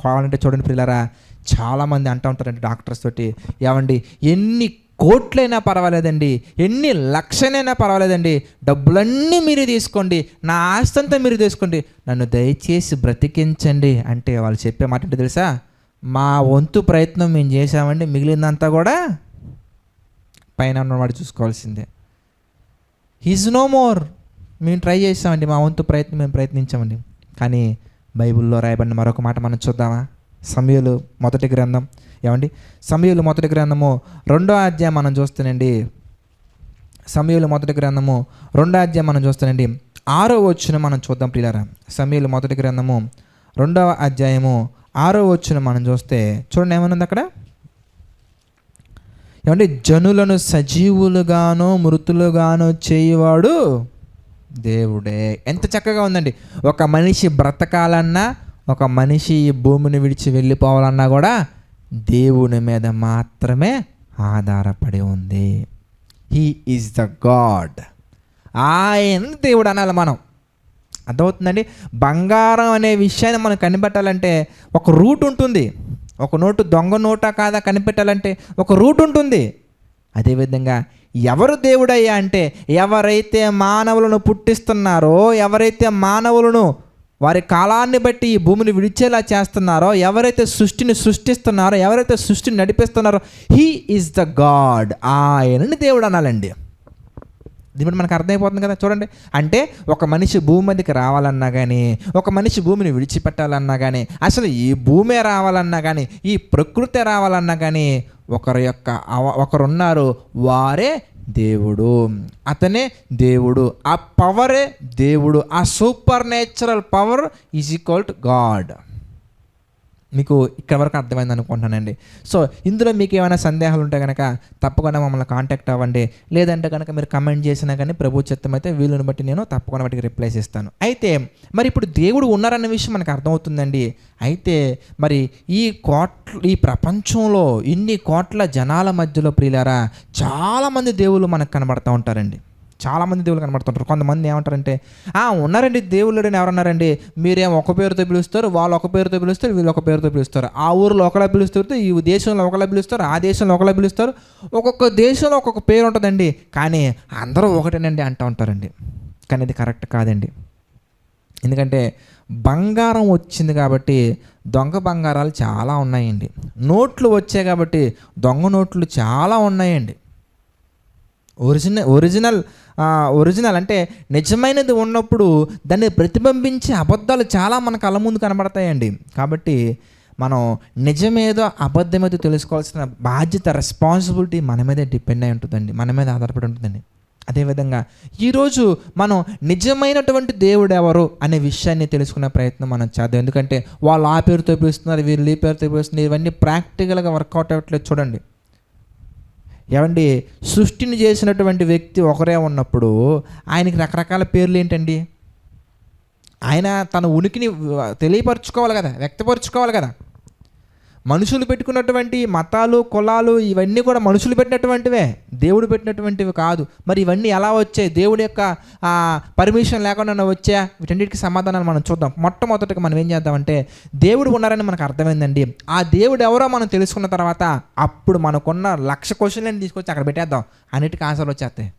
కావాలంటే చూడండి ప్రియులారా, చాలామంది అంటూ ఉంటారండి డాక్టర్స్ తోటి, ఏమండి ఎన్ని కోట్లైనా పర్వాలేదండి, ఎన్ని లక్షలైనా పర్వాలేదండి, డబ్బులన్నీ మీరే తీసుకోండి, నా ఆస్తి అంతా మీరు తీసుకోండి, నన్ను దయచేసి బ్రతికించండి అంటే వాళ్ళు చెప్పే మాట ఏంటో తెలుసా? మా వంతు ప్రయత్నం మేము చేసామండి, మిగిలిందంతా కూడా పైన ఉన్నవాడు చూసుకోవాల్సిందే. He's no more. మేము ట్రై చేసామండి, మా వంతు ప్రయత్నం మేము ప్రయత్నించామండి. కానీ బైబిల్లో రాయబడిన మరొక మాట మనం చూద్దామా? సమూయేలు మొదటి గ్రంథం, ఏమండి సమూయేలు మొదటి గ్రంథము 2వ అధ్యాయం మనం చూస్తానండి. సమూయేలు మొదటి గ్రంథము 2వ అధ్యాయం మనం చూస్తానండి. 6వ వచనం మనం చూద్దాం ప్రియులారా. సమూయేలు మొదటి గ్రంథము 2వ అధ్యాయము 6వ వచనం మనం చూస్తే చూడండి ఏమనుంది అక్కడ. ఏమంటే జనులను సజీవులుగానో మృతులుగానో చేయువాడు దేవుడే. ఎంత చక్కగా ఉందండి. ఒక మనిషి బ్రతకాలన్నా, ఒక మనిషి ఈ భూమిని విడిచి వెళ్ళిపోవాలన్నా కూడా దేవుని మీద మాత్రమే ఆధారపడి ఉంది. He is the God. ఆయన దేవుడు అనాలి మనం. అర్థమవుతుందండి. బంగారం అనే విషయాన్ని మనం కనిపెట్టాలంటే ఒక రూట్ ఉంటుంది. ఒక నోటు దొంగ నోటా కాదా కనిపెట్టాలంటే ఒక రూట్ ఉంటుంది. అదేవిధంగా ఎవరు దేవుడయ్యా అంటే, ఎవరైతే మానవులను పుట్టిస్తున్నారో, ఎవరైతే మానవులను వారి కాలాన్ని బట్టి ఈ భూమిని విడిచేలా చేస్తున్నారో, ఎవరైతే సృష్టిని సృష్టిస్తున్నారో, ఎవరైతే సృష్టిని నడిపిస్తున్నారో, హీ ఈజ్ ద గాడ్. ఆయనని దేవుడు అనాలండి. దీని మనకు అర్థమైపోతుంది కదా. చూడండి, అంటే ఒక మనిషి భూమి మీదకి రావాలన్నా కానీ, ఒక మనిషి భూమిని విడిచిపెట్టాలన్నా కానీ, అసలు ఈ భూమే రావాలన్నా కానీ, ఈ ప్రకృతి రావాలన్నా కానీ ఒకరున్నారు, వారే దేవుడు. అతనే దేవుడు. ఆ పవరే దేవుడు. ఆ super natural power is equal to God. మీకు ఇక్కడ వరకు అర్థమైంది అనుకుంటున్నానండి. సో ఇందులో మీకు ఏమైనా సందేహాలు ఉంటే కనుక తప్పకుండా మమ్మల్ని కాంటాక్ట్ అవ్వండి. లేదంటే కనుక మీరు కమెంట్ చేసినా కానీ ప్రభు చిత్తం అయితే వీళ్ళని బట్టి నేను తప్పకుండా వాటికి రిప్లైస్ ఇస్తాను. అయితే మరి ఇప్పుడు దేవుడు ఉన్నారన్న విషయం మనకు అర్థమవుతుందండి. అయితే మరి ఈ ప్రపంచంలో ఇన్ని కోట్ల జనాల మధ్యలో ప్రియులారా చాలామంది దేవుళ్ళు మనకు కనబడుతూ ఉంటారండి. చాలామంది దేవుళ్ళు కనబడుతుంటారు. కొంతమంది ఏమంటారంటే, ఉన్నారండి దేవుళ్ళు అని ఎవరన్నారండి, మీరేమో ఒక పేరుతో పిలుస్తారు, వాళ్ళు ఒక పేరుతో పిలుస్తారు, వీళ్ళు ఒక పేరుతో పిలుస్తారు. ఆ ఊరిలో ఒకలా పిలుస్తారు, ఈ దేశంలో ఒకలా పిలుస్తారు, ఆ దేశంలో ఒకలా పిలుస్తారు. ఒక్కొక్క దేశంలో ఒక్కొక్క పేరు ఉంటుందండి. కానీ అందరూ ఒకటేనండి అంటూ ఉంటారండి. కానీ ఇది కరెక్ట్ కాదండి. ఎందుకంటే బంగారం వచ్చింది కాబట్టి దొంగ బంగారాలు చాలా ఉన్నాయండి. నోట్లు వచ్చాయి కాబట్టి దొంగ నోట్లు చాలా ఉన్నాయండి. ఒరిజినల్ అంటే నిజమైనది ఉన్నప్పుడు దాన్ని ప్రతిబింబించే అబద్ధాలు చాలా మన కళ్ళ ముందు కనబడతాయండి. కాబట్టి మనం నిజమేదో అబద్ధమేదో తెలుసుకోవాల్సిన బాధ్యత, రెస్పాన్సిబిలిటీ మన మీదే డిపెండ్ అయి ఉంటుందండి, మన మీద ఆధారపడి ఉంటుందండి. అదేవిధంగా ఈరోజు మనం నిజమైనటువంటి దేవుడు ఎవరు అనే విషయాన్ని తెలుసుకునే ప్రయత్నం మనం చేద్దాం. ఎందుకంటే వాళ్ళు ఆ పేరుతో పిలుస్తున్నారు, వీళ్ళు ఈ పేరుతో పిలుస్తున్నారు, ఇవన్నీ ప్రాక్టికల్గా వర్కౌట్ అవ్వట్లేదు. చూడండి, ఏమండి సృష్టిని చేసినటువంటి వ్యక్తి ఒకరే ఉన్నప్పుడు ఆయనకి రకరకాల పేర్లు ఏంటండి? ఆయన తన ఉనికిని తెలియపరుచుకోవాలి కదా, వ్యక్తపరుచుకోవాలి కదా. మనుషులు పెట్టుకున్నటువంటి మతాలు, కులాలు ఇవన్నీ కూడా మనుషులు పెట్టినటువంటివే, దేవుడు పెట్టినటువంటివి కాదు. మరి ఇవన్నీ ఎలా వచ్చాయి? దేవుడి యొక్క పర్మిషన్ లేకుండా వచ్చాయా? వీటన్నిటికీ సమాధానాలు మనం చూద్దాం. మొట్టమొదటిగా మనం ఏం చేద్దామంటే, దేవుడు ఉన్నారని మనకు అర్థమైందండి. ఆ దేవుడు ఎవరో మనం తెలుసుకున్న తర్వాత అప్పుడు మనకున్న 1,00,000 క్వశ్చన్లని తీసుకొచ్చి అక్కడ పెట్టేద్దాం, అన్నిటికీ ఆన్సర్లు వచ్చేస్తాయి.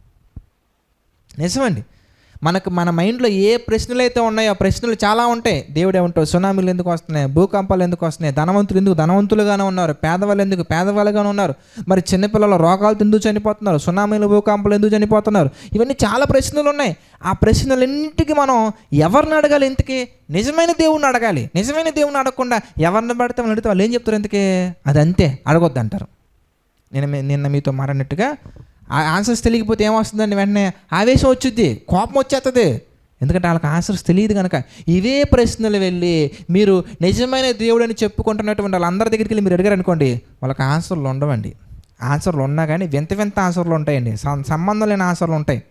నిజమండి. మన మైండ్లో ఏ ప్రశ్నలు అయితే ఉన్నాయో ప్రశ్నలు చాలా ఉంటాయి. దేవుడు ఏమంటారు? సునామీలు ఎందుకు వస్తున్నాయి? భూకంపాలు ఎందుకు వస్తున్నాయి? ధనవంతులు ఎందుకు ధనవంతులుగానే ఉన్నారు? పేదవాళ్ళు ఎందుకు పేదవాళ్ళుగానే ఉన్నారు? మరి చిన్నపిల్లల రోగాలతో ఎందుకు చనిపోతున్నారు? సునామీలు, భూకంపాలు ఎందుకు చనిపోతున్నారు? ఇవన్నీ చాలా ప్రశ్నలు ఉన్నాయి. ఆ ప్రశ్నలన్నింటికి మనం ఎవరిని అడగాలి? ఇంతకీ నిజమైన దేవుణ్ణి అడగాలి. నిజమైన దేవుణ్ణి అడగకుండా ఎవరిని పడితే వాళ్ళని అడిగితే వాళ్ళు ఏం చెప్తారు? ఇంతకీ అది అంతే, అడగొద్దు అంటారు. నిన్న మీతో మాట్లాడినట్టుగా ఆన్సర్స్ తెలియకపోతే ఏమొస్తుందండి? వెంటనే ఆవేశం వచ్చుద్ది, కోపం వచ్చేస్తుంది. ఎందుకంటే వాళ్ళకి ఆన్సర్స్ తెలియదు కనుక. ఇవే ప్రశ్నలు వెళ్ళి మీరు నిజమైన దేవుడు అని చెప్పుకుంటున్నటువంటి వాళ్ళందరి దగ్గరికి వెళ్ళి మీరు అడిగారు అనుకోండి, వాళ్ళకి ఆన్సర్లు ఉండవండి. ఆన్సర్లు ఉన్నా కానీ వింత ఆన్సర్లు ఉంటాయండి, సంబంధం లేని ఆన్సర్లు ఉంటాయి.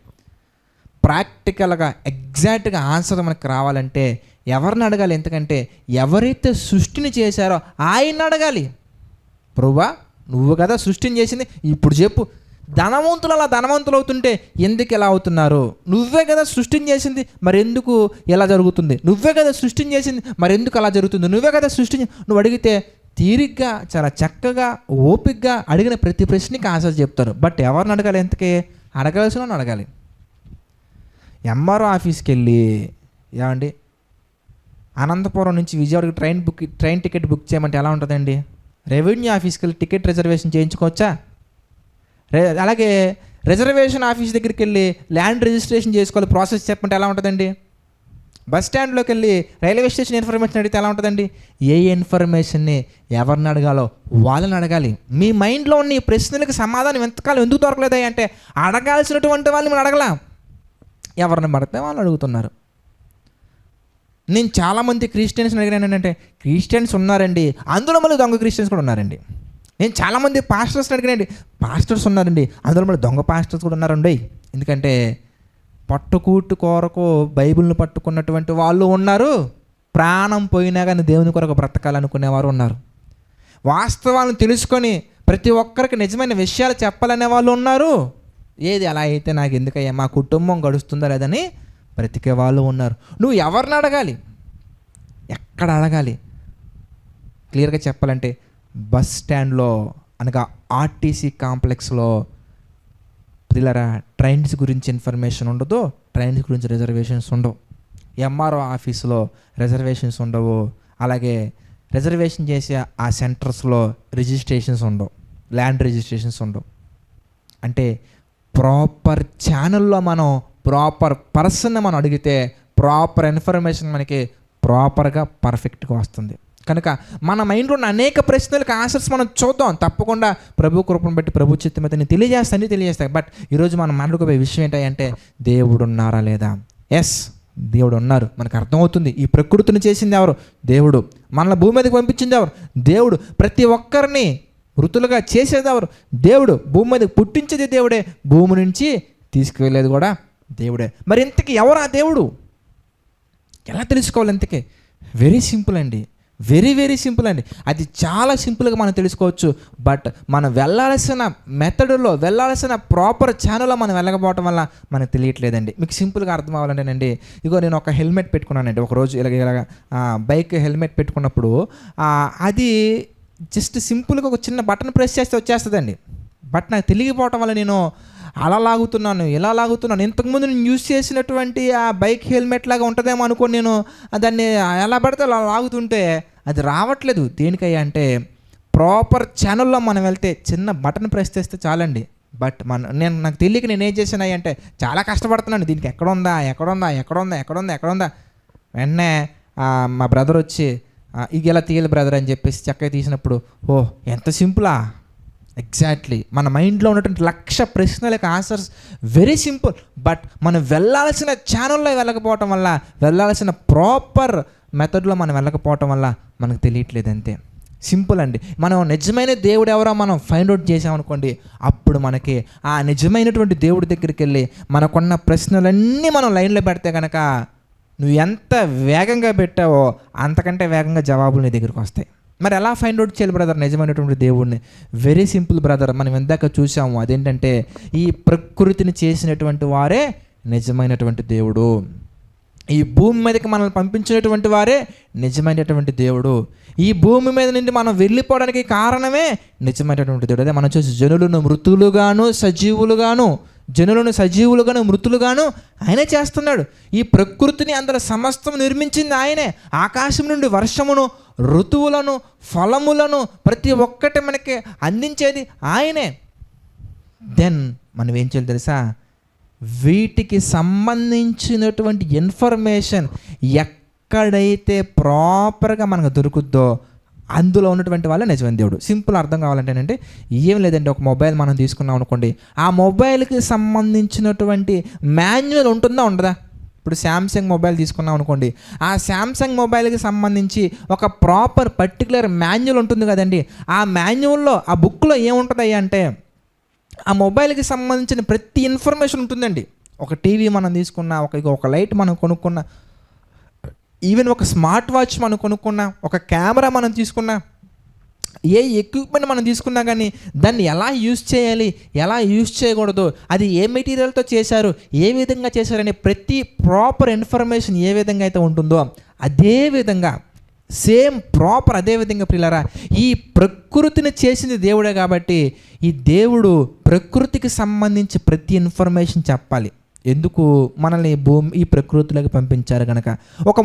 ప్రాక్టికల్గా ఎగ్జాక్ట్గా ఆన్సర్ మనకు రావాలంటే ఎవరిని అడగాలి? ఎందుకంటే ఎవరైతే సృష్టిని చేశారో ఆయన్ని అడగాలి. ప్రభువా, నువ్వు కదా సృష్టిని చేసింది, ఇప్పుడు చెప్పు, ధనవంతులు అలా ధనవంతులు అవుతుంటే ఎందుకు ఎలా అవుతున్నారు? నువ్వే కదా సృష్టిని చేసింది, మరి ఎందుకు ఎలా జరుగుతుంది? నువ్వే కదా సృష్టిని చేసింది, మరి ఎందుకు అలా జరుగుతుంది? నువ్వే కదా సృష్టిని నువ్వు అడిగితే తీరిగ్గా చాలా చక్కగా ఓపికగా అడిగిన ప్రతి ప్రశ్నకి ఆన్సర్ చెప్తారు. బట్ ఎవరిని అడగాలి? ఎంతకీ అడగాల్సిన అడగాలి. ఎంఆర్ఓ ఆఫీస్కి వెళ్ళి ఏమండి అనంతపురం నుంచి విజయవాడకి ట్రైన్ టికెట్ బుక్ చేయమంటే ఎలా ఉంటుందండి? రెవెన్యూ ఆఫీస్కి వెళ్ళి టికెట్ రిజర్వేషన్ చేయించుకోవచ్చా? అలాగే రిజర్వేషన్ ఆఫీస్ దగ్గరికి వెళ్ళి ల్యాండ్ రిజిస్ట్రేషన్ చేసుకోవాలి ప్రాసెస్ చెప్పంటే ఎలా ఉంటుందండి? బస్ స్టాండ్లోకి వెళ్ళి రైల్వే స్టేషన్ ఇన్ఫర్మేషన్ అడిగితే ఎలా ఉంటుందండి? ఏ ఇన్ఫర్మేషన్ని ఎవరిని అడగాలో వాళ్ళని అడగాలి. మీ మైండ్లో ఉన్న ఈ ప్రశ్నలకు సమాధానం ఎంతకాలం ఎందుకు దొరకలేదా అంటే అడగాల్సినటువంటి వాళ్ళని మనం అడగలా, ఎవరిని పడితే వాళ్ళు అడుగుతున్నారు. నేను చాలామంది క్రిస్టియన్స్ని అడిగాను ఏంటంటే క్రిస్టియన్స్ ఉన్నారండి, అందులో మళ్ళీ దొంగ క్రిస్టియన్స్ కూడా ఉన్నారండి. నేను చాలామంది పాస్టర్స్ని అడిగానండి, పాస్టర్స్ ఉన్నారండి, అందులో మళ్ళీ దొంగ పాస్టర్స్ కూడా ఉన్నారండి. ఎందుకంటే పట్టుకూటు కొరకు బైబిల్ని పట్టుకున్నటువంటి వాళ్ళు ఉన్నారు, ప్రాణం పోయినా కానీ దేవుని కొరకు బ్రతకాలనుకునేవారు ఉన్నారు, వాస్తవాలను తెలుసుకొని ప్రతి ఒక్కరికి నిజమైన విషయాలు చెప్పాలనే వాళ్ళు ఉన్నారు. ఏది అలా అయితే నాకు ఎందుకయ్యా, మా కుటుంబం గడుస్తుందా లేదని బ్రతికే వాళ్ళు ఉన్నారు. నువ్వు ఎవరిని అడగాలి? ఎక్కడ అడగాలి? క్లియర్గా చెప్పాలంటే బస్ స్టాండ్లో అనగా ఆర్టీసీ కాంప్లెక్స్లో పిల్లరా ట్రైన్స్ గురించి ఇన్ఫర్మేషన్ ఉండదు, ట్రైన్స్ గురించి రిజర్వేషన్స్ ఉండవు. ఎంఆర్ఓ ఆఫీస్లో రిజర్వేషన్స్ ఉండవు. అలాగే రిజర్వేషన్ చేసే ఆ సెంటర్స్లో రిజిస్ట్రేషన్స్ ఉండవు, ల్యాండ్ రిజిస్ట్రేషన్స్ ఉండవు. అంటే ప్రాపర్ ఛానల్లో మనం ప్రాపర్ పర్సన్ని మనం అడిగితే ప్రాపర్ ఇన్ఫర్మేషన్ మనకి ప్రాపర్గా పర్ఫెక్ట్గా వస్తుంది. కనుక మన మైండ్లో ఉన్న అనేక ప్రశ్నలకు ఆన్సర్స్ మనం చూద్దాం. తప్పకుండా ప్రభు కృపను బట్టి ప్రభు చిత్తం అయితే నేను తెలియజేస్తాయి. బట్ ఈరోజు మనం మాట్లాడుకోబోయే విషయం ఏంటంటే దేవుడు ఉన్నారా లేదా? ఎస్, దేవుడు ఉన్నారు. మనకు అర్థమవుతుంది. ఈ ప్రకృతిని చేసింది ఎవరు? దేవుడు. మనల్ని భూమి మీదకి పంపించింది ఎవరు? దేవుడు. ప్రతి ఒక్కరిని వృత్తులుగా చేసేది ఎవరు? దేవుడు. భూమి మీదకి పుట్టించేది దేవుడే, భూమి నుంచి తీసుకువెళ్ళేది కూడా దేవుడే. మరి ఇంతకీ ఎవరు ఆ దేవుడు? ఎలా తెలుసుకోవాలి? ఇంతకీ వెరీ సింపుల్ అండి, వెరీ సింపుల్ అండి. అది చాలా సింపుల్గా మనం తెలుసుకోవచ్చు. బట్ మనం వెళ్ళాల్సిన మెథడ్లో, వెళ్ళాల్సిన ప్రాపర్ ఛానల్లో మనం వెళ్ళకపోవటం వల్ల మనకు తెలియట్లేదండి. మీకు సింపుల్గా అర్థం అవ్వాలంటేనండి, ఇగో నేను ఒక హెల్మెట్ పెట్టుకున్నానండి ఒకరోజు. ఇలాగ బైక్ హెల్మెట్ పెట్టుకున్నప్పుడు అది జస్ట్ సింపుల్గా ఒక చిన్న బటన్ ప్రెస్ చేస్తే వచ్చేస్తుందండి. బట్ నాకు తెలియకపోవటం వల్ల నేను అలా లాగుతున్నాను, ఇలా లాగుతున్నాను. ఇంతకుముందు నేను యూజ్ చేసినటువంటి ఆ బైక్ హెల్మెట్ లాగా ఉంటుందేమో అనుకోని నేను దాన్ని ఎలా పడితే అలా లాగుతుంటే అది రావట్లేదు. దేనికయ్యా అంటే ప్రాపర్ ఛానల్లో మనం వెళ్తే చిన్న బటన్ ప్రెస్ చేస్తే చాలండి. బట్ నాకు తెలియక నేను ఏం చేశాను అంటే చాలా కష్టపడుతున్నాను, దీనికి ఎక్కడుందా. వెంటనే మా బ్రదర్ వచ్చి ఇక ఇలా తీయాలి బ్రదర్ అని చెప్పేసి చక్కగా తీసినప్పుడు ఎంత సింపులా. ఎగ్జాక్ట్లీ మన మైండ్లో ఉన్నటువంటి 1,00,000 ప్రశ్నలకు ఆన్సర్స్ వెరీ సింపుల్. బట్ మనం వెళ్ళాల్సిన ఛానల్లో వెళ్ళకపోవటం వల్ల, వెళ్ళాల్సిన ప్రాపర్ మెథడ్లో మనం వెళ్ళకపోవటం వల్ల మనకు తెలియట్లేదు. అంతే సింపుల్ అండి. మనం నిజమైన దేవుడు ఎవరో మనం ఫైండ్ అవుట్ చేసామనుకోండి, అప్పుడు మనకి ఆ నిజమైనటువంటి దేవుడి దగ్గరికి వెళ్ళి మనకున్న ప్రశ్నలన్నీ మనం లైన్లో పెడితే కనుక నువ్వు ఎంత వేగంగా పెట్టావో అంతకంటే వేగంగా జవాబులు నీ దగ్గరికి వస్తాయి. మరి ఎలా ఫైండ్ అవుట్ చేయాలి బ్రదర్ నిజమైనటువంటి దేవుడిని? Very simple brother. మనం ఇందాక చూసాము, అదేంటంటే ఈ ప్రకృతిని చేసినటువంటి వారే నిజమైనటువంటి దేవుడు. ఈ భూమి మీదకి మనల్ని పంపించినటువంటి వారే నిజమైనటువంటి దేవుడు. ఈ భూమి మీద నుండి మనం వెళ్ళిపోవడానికి కారణమే నిజమైనటువంటి దేవుడు. అదే మనం చూసి జనులను సజీవులుగాను మృతులుగాను ఆయనే చేస్తున్నాడు. ఈ ప్రకృతిని అందరూ సమస్తం నిర్మించింది ఆయనే. ఆకాశం నుండి వర్షమును, ఋతువులను, ఫలములను ప్రతి ఒక్కటి మనకి అందించేది ఆయనే. దెన్ మనం ఏం చేయాలి తెలుసా? వీటికి సంబంధించినటువంటి ఇన్ఫర్మేషన్ ఎక్కడైతే ప్రాపర్గా మనకు దొరుకుద్దో అందులో ఉన్నటువంటి వాళ్ళే నిజమైన దేవుడు. సింపుల్ అర్థం కావాలంటేనంటే ఏం లేదండి, ఒక మొబైల్ మనం తీసుకున్నాం అనుకోండి, ఆ మొబైల్కి సంబంధించినటువంటి మాన్యువల్ ఉంటుందా ఉండదా? ఇప్పుడు శాంసంగ్ మొబైల్ తీసుకున్నాం అనుకోండి, ఆ శాంసంగ్ మొబైల్కి సంబంధించి ఒక ప్రాపర్ పర్టికులర్ మాన్యువల్ ఉంటుంది కదండి. ఆ మాన్యువల్లో, ఆ బుక్లో ఏముంటుంది అంటే ఆ మొబైల్కి సంబంధించిన ప్రతి ఇన్ఫర్మేషన్ ఉంటుందండి. ఒక టీవీ మనం తీసుకున్నా, ఒక లైట్ మనం కొనుక్కున్నా, ఈవెన్ ఒక స్మార్ట్ వాచ్ మనం కొనుక్కున్నా, ఒక కెమెరా మనం తీసుకున్నా, ఏ ఎక్విప్మెంట్ మనం తీసుకున్నా కానీ దాన్ని ఎలా యూజ్ చేయాలి, ఎలా యూజ్ చేయకూడదు, అది ఏ మెటీరియల్తో చేశారు, ఏ విధంగా చేశారనే ప్రతి ప్రాపర్ ఇన్ఫర్మేషన్ ఏ విధంగా అయితే ఉంటుందో అదే విధంగా సేమ్ ప్రాపర్ అదే విధంగా ప్రియులారా ఈ ప్రకృతిని చేసింది దేవుడే కాబట్టి ఈ దేవుడు ప్రకృతికి సంబంధించి ప్రతి ఇన్ఫర్మేషన్ చెప్పాలి. ఎందుకు మనల్ని ఈ ప్రకృతిలోకి పంపించారు కనుక. ఒక